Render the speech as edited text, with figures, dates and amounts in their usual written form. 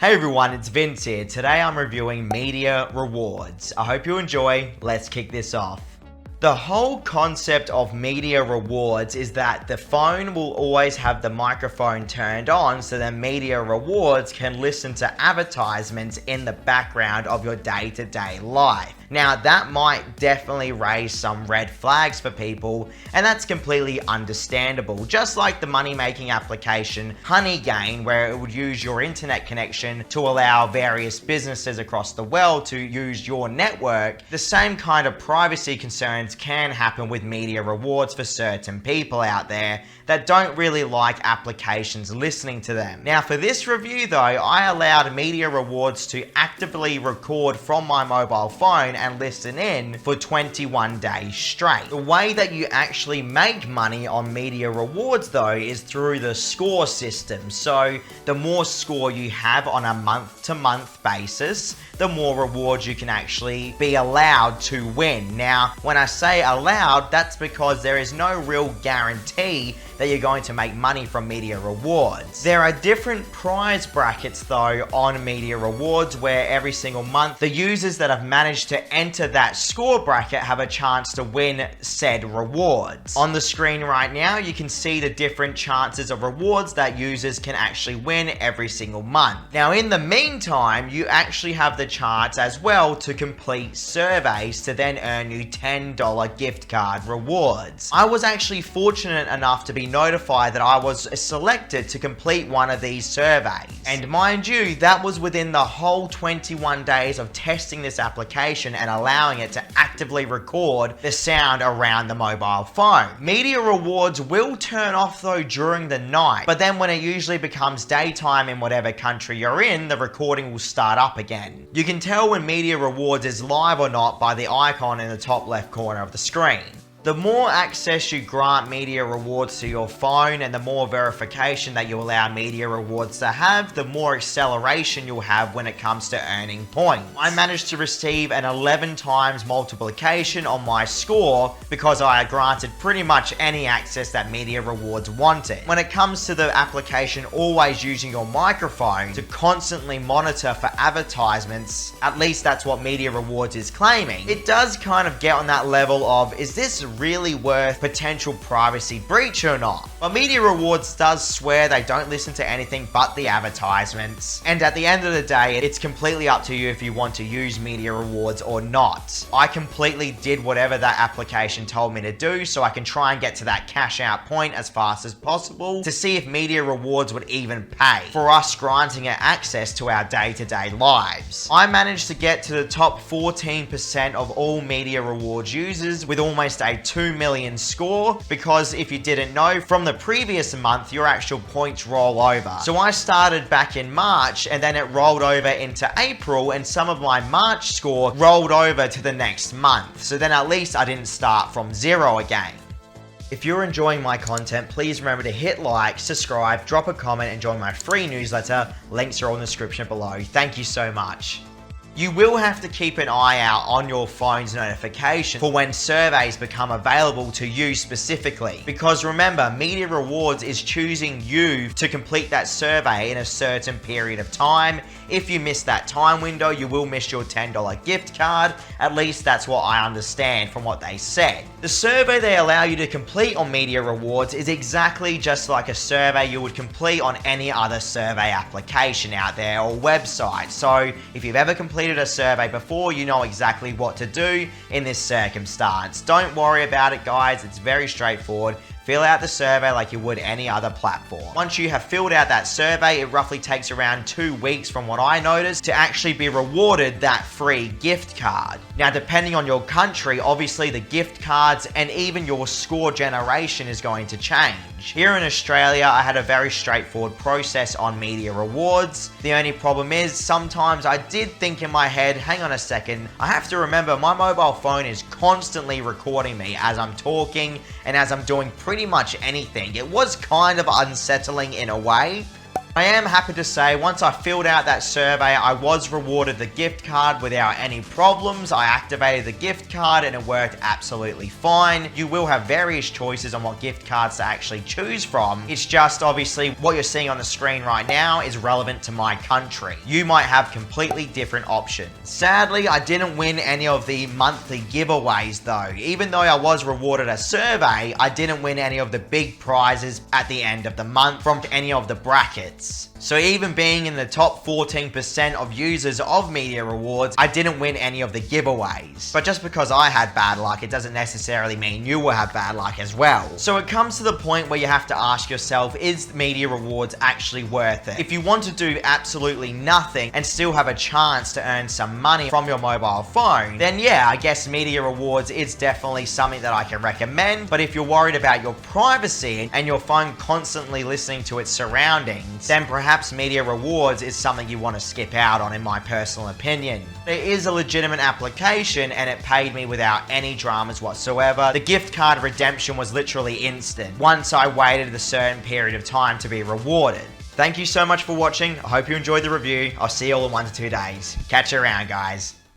Hey everyone, it's Vince here. Today I'm reviewing media rewards. I hope you enjoy. Let's kick this off. The whole concept of media rewards is that the phone will always have the microphone turned on so that media rewards can listen to advertisements in the background of your day-to-day life. Now that might definitely raise some red flags for people, and that's completely understandable. Just like the money-making application HoneyGain, where it would use your internet connection to allow various businesses across the world to use your network, the same kind of privacy concerns can happen with media rewards for certain people out there that don't really like applications listening to them. Now for this review though, I allowed media rewards to actively record from my mobile phone and listen in for 21 days straight. The way that you actually make money on media rewards though is through the score system. So the more score you have on a month-to-month basis, the more rewards you can actually be allowed to win. Now, when I say allowed, that's because there is no real guarantee that you're going to make money from media rewards. There are different prize brackets though on media rewards where every single month the users that have managed to enter that score bracket have a chance to win said rewards. On the screen right now you can see the different chances of rewards that users can actually win every single month. Now in the meantime, you actually have the chance as well to complete surveys to then earn you $10 gift card rewards. I was actually fortunate enough to be notified that I was selected to complete one of these surveys. And mind you, that was within the whole 21 days of testing this application and allowing it to actively record the sound around the mobile phone. Media rewards will turn off though during the night, but then when it usually becomes daytime in whatever country you're in, the recording will start up again. You can tell when media rewards is live or not by the icon in the top left corner of the screen. The more access you grant media rewards to your phone and the more verification that you allow media rewards to have, the more acceleration you'll have when it comes to earning points. I managed to receive an 11 times multiplication on my score because I granted pretty much any access that media rewards wanted. When it comes to the application always using your microphone to constantly monitor for advertisements, at least that's what media rewards is claiming, it does kind of get on that level of, is this really worth potential privacy breach or not? But media rewards does swear they don't listen to anything but the advertisements, and at the end of the day it's completely up to you if you want to use media rewards or not. I completely did whatever that application told me to do so I can try and get to that cash out point as fast as possible to see if media rewards would even pay for us granting it access to our day-to-day lives. I managed to get to the top 14% of all media rewards users with almost a 2 million score, because if you didn't know, from the previous month your actual points roll over. So I started back in March and then it rolled over into April, and some of my March score rolled over to the next month. So then at least I didn't start from zero again. If you're enjoying my content, please remember to hit like, subscribe, drop a comment and join my free newsletter. Links are all in the description below. Thank you so much. You will have to keep an eye out on your phone's notification for when surveys become available to you specifically. Because remember, media rewards is choosing you to complete that survey in a certain period of time. If you miss that time window, you will miss your $10 gift card. At least that's what I understand from what they said. The survey they allow you to complete on media rewards is exactly just like a survey you would complete on any other survey application out there or website. So if you've ever completed a survey before, you know exactly what to do in this circumstance. Don't worry about it guys, it's very straightforward. Fill out the survey like you would any other platform. Once you have filled out that survey, it roughly takes around 2 weeks from what I noticed to actually be rewarded that free gift card. Now depending on your country, obviously the gift cards and even your score generation is going to change. Here in Australia, I had a very straightforward process on media rewards. The only problem is sometimes I did think in my head, hang on a second, I have to remember my mobile phone is constantly recording me as I'm talking and as I'm doing pretty much anything. It was kind of unsettling in a way. I am happy to say once I filled out that survey, I was rewarded the gift card without any problems. I activated the gift card and it worked absolutely fine. You will have various choices on what gift cards to actually choose from. It's just obviously what you're seeing on the screen right now is relevant to my country. You might have completely different options. Sadly, I didn't win any of the monthly giveaways though. Even though I was rewarded a survey, I didn't win any of the big prizes at the end of the month from any of the brackets. So even being in the top 14% of users of Media Rewards, I didn't win any of the giveaways. But just because I had bad luck, it doesn't necessarily mean you will have bad luck as well. So it comes to the point where you have to ask yourself, is Media Rewards actually worth it? If you want to do absolutely nothing and still have a chance to earn some money from your mobile phone, then yeah, I guess Media Rewards is definitely something that I can recommend. But if you're worried about your privacy and your phone constantly listening to its surroundings, then perhaps Media Rewards is something you want to skip out on, in my personal opinion. It is a legitimate application and it paid me without any dramas whatsoever. The gift card redemption was literally instant once I waited a certain period of time to be rewarded. Thank you so much for watching. I hope you enjoyed the review. I'll see you all in 1 to 2 days. Catch you around, guys.